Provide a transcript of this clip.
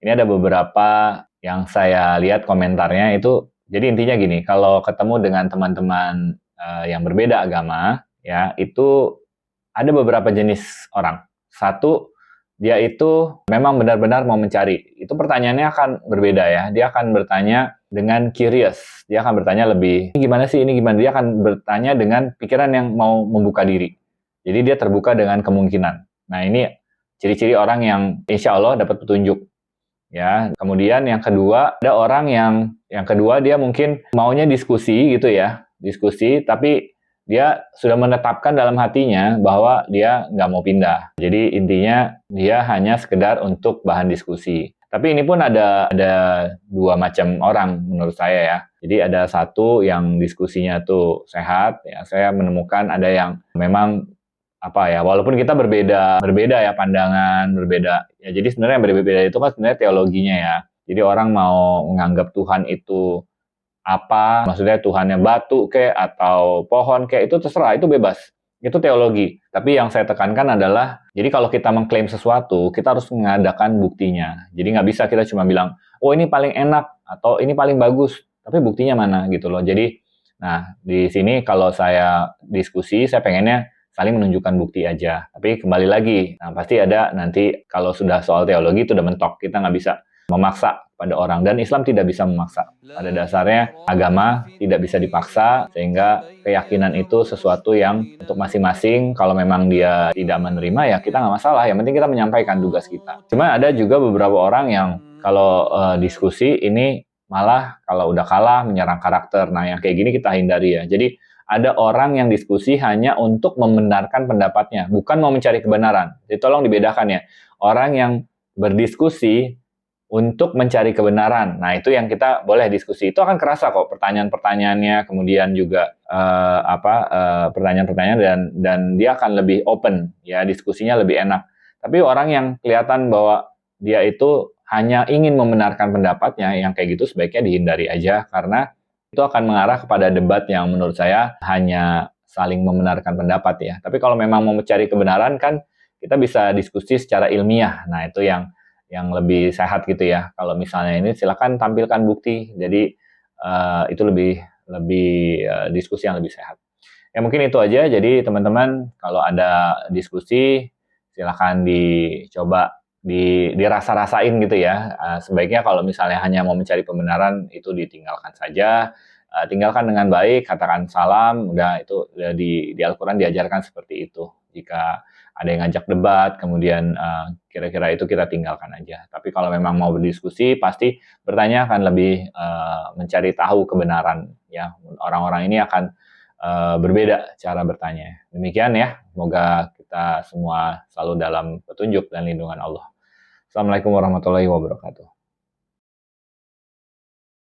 Ini ada beberapa yang saya lihat komentarnya itu, jadi intinya gini, kalau ketemu dengan teman-teman yang berbeda agama, ya itu ada beberapa jenis orang. Satu, dia itu memang benar-benar mau mencari. Itu pertanyaannya akan berbeda ya. Dia akan bertanya dengan curious. Dia akan bertanya lebih, ini gimana sih, ini gimana? Dia akan bertanya dengan pikiran yang mau membuka diri. Jadi dia terbuka dengan kemungkinan. Nah ini ciri-ciri orang yang insya Allah dapat petunjuk. Ya, kemudian yang kedua, ada orang yang kedua dia mungkin maunya diskusi gitu ya. Diskusi, tapi dia sudah menetapkan dalam hatinya bahwa dia nggak mau pindah. Jadi intinya dia hanya sekedar untuk bahan diskusi. Tapi ini pun ada dua macam orang menurut saya ya. Jadi ada satu yang diskusinya tuh sehat, ya saya menemukan ada yang memang apa ya, walaupun kita berbeda ya pandangan, berbeda. Ya jadi sebenarnya yang berbeda itu kan sebenarnya teologinya ya. Jadi orang mau menganggap Tuhan itu apa, maksudnya Tuhannya batu kek atau pohon kek, itu terserah, itu bebas. Itu teologi. Tapi yang saya tekankan adalah, jadi kalau kita mengklaim sesuatu, kita harus mengadakan buktinya. Jadi nggak bisa kita cuma bilang, oh ini paling enak, atau ini paling bagus, tapi buktinya mana gitu loh. Jadi, nah di sini kalau saya diskusi, saya pengennya saling menunjukkan bukti aja. Tapi kembali lagi, nah pasti ada nanti kalau sudah soal teologi itu udah mentok, kita nggak bisa memaksa pada orang, dan Islam tidak bisa memaksa. Pada dasarnya agama tidak bisa dipaksa, sehingga keyakinan itu sesuatu yang untuk masing-masing. Kalau memang dia tidak menerima ya kita nggak masalah, yang penting kita menyampaikan tugas kita. Cuma ada juga beberapa orang yang kalau diskusi ini malah kalau udah kalah menyerang karakter. Nah yang kayak gini kita hindari ya. Jadi ada orang yang diskusi hanya untuk membenarkan pendapatnya, bukan mau mencari kebenaran. Jadi tolong dibedakan ya. Orang yang berdiskusi untuk mencari kebenaran. Nah, itu yang kita boleh diskusi. Itu akan kerasa kok pertanyaan-pertanyaannya, kemudian juga pertanyaan-pertanyaan, dan dia akan lebih open ya, diskusinya lebih enak. Tapi orang yang kelihatan bahwa dia itu hanya ingin membenarkan pendapatnya, yang kayak gitu sebaiknya dihindari aja, karena itu akan mengarah kepada debat yang menurut saya hanya saling membenarkan pendapat ya. Tapi kalau memang mau mencari kebenaran kan kita bisa diskusi secara ilmiah. Nah, itu yang lebih sehat gitu ya. Kalau misalnya ini silakan tampilkan bukti. Jadi itu lebih diskusi yang lebih sehat. Ya mungkin itu aja. Jadi teman-teman kalau ada diskusi silakan dicoba dirasa-rasain gitu ya. Sebaiknya kalau misalnya hanya mau mencari pembenaran itu ditinggalkan saja. Tinggalkan dengan baik, katakan salam, udah itu di Al-Quran diajarkan seperti itu. Jika ada yang ngajak debat, kemudian kira-kira itu kita tinggalkan aja. Tapi kalau memang mau berdiskusi, pasti bertanya akan lebih mencari tahu kebenaran. Ya, orang-orang ini akan berbeda cara bertanya. Demikian ya, semoga kita semua selalu dalam petunjuk dan lindungan Allah. Assalamualaikum warahmatullahi wabarakatuh.